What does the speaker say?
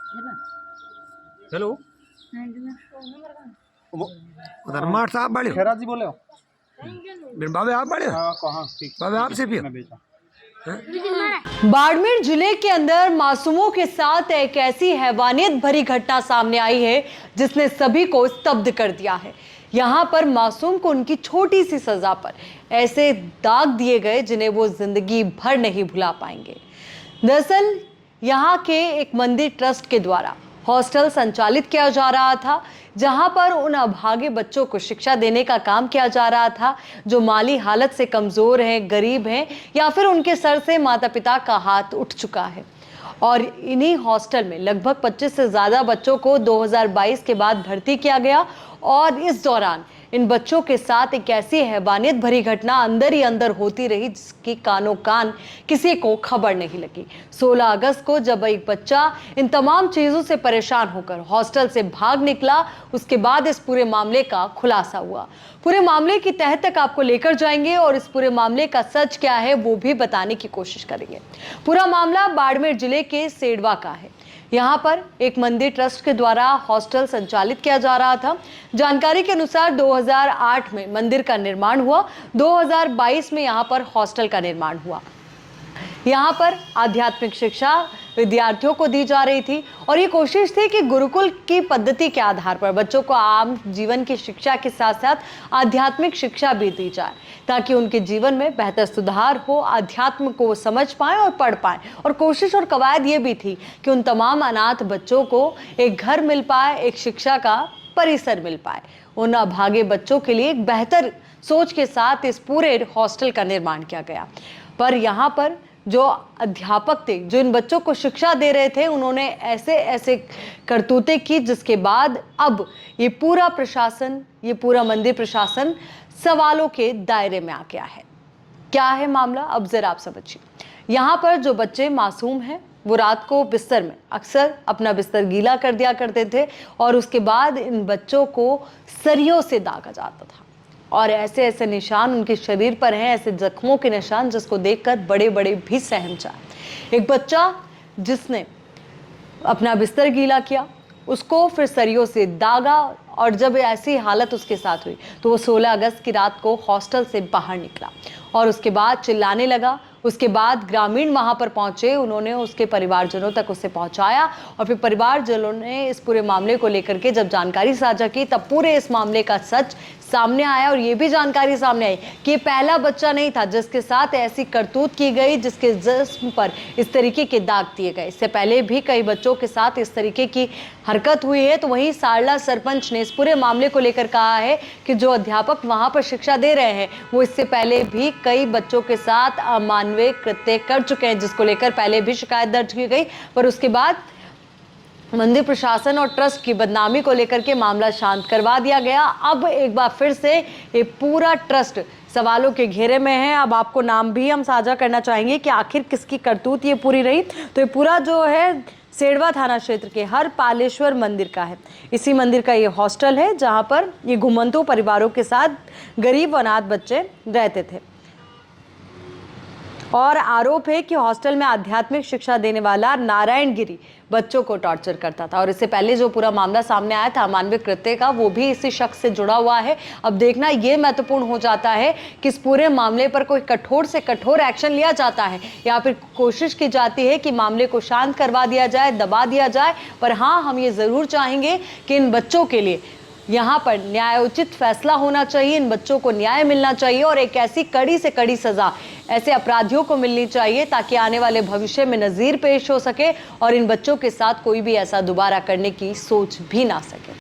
Hello उधर मार साहब बड़े खैरात जी बोले हो? बाबे आप बड़े हाँ कहाँ ठीक बाबे आपसे भी मैं भेजा। बाड़मेर जिले के अंदर मासूमों के साथ एक ऐसी हैवानियत भरी घटना सामने आई है जिसने सभी को स्तब्ध कर दिया है। यहाँ पर मासूम को उनकी छोटी सी सजा पर ऐसे दाग दिए गए जिन्हें वो जिंदगी भर नहीं भुला पाएंगे। दरअसल यहाँ के एक मंदिर ट्रस्ट के द्वारा हॉस्टल संचालित किया जा रहा था, जहां पर उन अभागे बच्चों को शिक्षा देने का काम किया जा रहा था जो माली हालत से कमजोर हैं, गरीब हैं या फिर उनके सर से माता पिता का हाथ उठ चुका है। और इन्हीं हॉस्टल में लगभग 25 से ज्यादा बच्चों को 2022 के बाद भर्ती किया गया और इस दौरान इन बच्चों के साथ एक ऐसी हैवानियत भरी घटना अंदर ही अंदर होती रही जिसकी कानों कान किसी को खबर नहीं लगी। 16 अगस्त को जब एक बच्चा इन तमाम चीजों से परेशान होकर हॉस्टल से भाग निकला, उसके बाद इस पूरे मामले का खुलासा हुआ। पूरे मामले की तह तक आपको लेकर जाएंगे और इस पूरे मामले का सच क्या है वो भी बताने की कोशिश करेंगे। पूरा मामला बाड़मेर जिले के सेडवा का है। यहाँ पर एक मंदिर ट्रस्ट के द्वारा हॉस्टल संचालित किया जा रहा था। जानकारी के अनुसार 2008 में मंदिर का निर्माण हुआ, 2022 में यहाँ पर हॉस्टल का निर्माण हुआ। यहाँ पर आध्यात्मिक शिक्षा विद्यार्थियों को दी जा रही थी और ये कोशिश थी कि गुरुकुल की पद्धति के आधार पर बच्चों को आम जीवन की शिक्षा के साथ साथ आध्यात्मिक शिक्षा भी दी जाए ताकि उनके जीवन में बेहतर सुधार हो, अध्यात्म को समझ पाएं और पढ़ पाएं। और कोशिश और कवायद ये भी थी कि उन तमाम अनाथ बच्चों को एक घर मिल पाए, एक शिक्षा का परिसर मिल पाए। उन अभागे बच्चों के लिए एक बेहतर सोच के साथ इस पूरे हॉस्टल का निर्माण किया गया। पर यहाँ पर जो अध्यापक थे जो इन बच्चों को शिक्षा दे रहे थे, उन्होंने ऐसे ऐसे करतूतें की जिसके बाद अब ये पूरा प्रशासन, ये पूरा मंदिर प्रशासन सवालों के दायरे में आ गया है। क्या है मामला, अब जरा आप समझिए। यहाँ पर जो बच्चे मासूम हैं वो रात को बिस्तर में अक्सर अपना बिस्तर गीला कर दिया करते थे और उसके बाद इन बच्चों को सरियों से दागा जाता था और ऐसे ऐसे निशान उनके शरीर पर हैं, ऐसे जख्मों के निशान जिसको देखकर बड़े बड़े भी सहम जाए। एक बच्चा जिसने अपना बिस्तर गीला किया, उसको फिर सरियों से दागा और जब ऐसी हालत उसके साथ हुई तो वो 16 अगस्त की रात को हॉस्टल से बाहर निकला और उसके बाद चिल्लाने लगा। उसके बाद ग्रामीण वहां पर पहुंचे, उन्होंने उसके परिवारजनों तक उसे पहुंचाया और फिर परिवारजनों ने इस पूरे मामले को लेकर के जब जानकारी साझा की तब पूरे इस मामले का सच सामने आया और ये भी जानकारी सामने आई कि ये पहला बच्चा नहीं था जिसके साथ ऐसी करतूत की गई, जिसके जिस्म पर इस तरीके के दाग दिए गए। इससे पहले भी कई बच्चों के साथ इस तरीके की हरकत हुई है। तो वहीं सारला सरपंच ने इस पूरे मामले को लेकर कहा है कि जो अध्यापक वहां पर शिक्षा दे रहे हैं वो इससे पहले भी कई बच्चों के साथ अमानवीय कृत्य कर चुके हैं, जिसको लेकर पहले भी शिकायत दर्ज की गई। पर उसके बाद मंदिर प्रशासन और ट्रस्ट की बदनामी को लेकर के मामला शांत करवा दिया गया। अब एक बार फिर से ये पूरा ट्रस्ट सवालों के घेरे में है। अब आपको नाम भी हम साझा करना चाहेंगे कि आखिर किसकी करतूत ये पूरी रही। तो ये पूरा जो है सेडवा थाना क्षेत्र के हर पालेश्वर मंदिर का है। इसी मंदिर का ये हॉस्टल है जहाँ पर ये घुमंतु परिवारों के साथ गरीब अनाथ बच्चे रहते थे और आरोप है कि हॉस्टल में आध्यात्मिक शिक्षा देने वाला नारायण गिरी बच्चों को टॉर्चर करता था। और इससे पहले जो पूरा मामला सामने आया था अमानवीय कृत्य का, वो भी इसी शख्स से जुड़ा हुआ है। अब देखना ये महत्वपूर्ण हो जाता है कि इस पूरे मामले पर कोई कठोर से कठोर एक्शन लिया जाता है या फिर कोशिश की जाती है कि मामले को शांत करवा दिया जाए, दबा दिया जाए। पर हाँ, हम ये ज़रूर चाहेंगे कि इन बच्चों के लिए यहाँ पर न्यायोचित फैसला होना चाहिए, इन बच्चों को न्याय मिलना चाहिए और एक ऐसी कड़ी से कड़ी सजा ऐसे अपराधियों को मिलनी चाहिए ताकि आने वाले भविष्य में नज़ीर पेश हो सके और इन बच्चों के साथ कोई भी ऐसा दोबारा करने की सोच भी ना सके।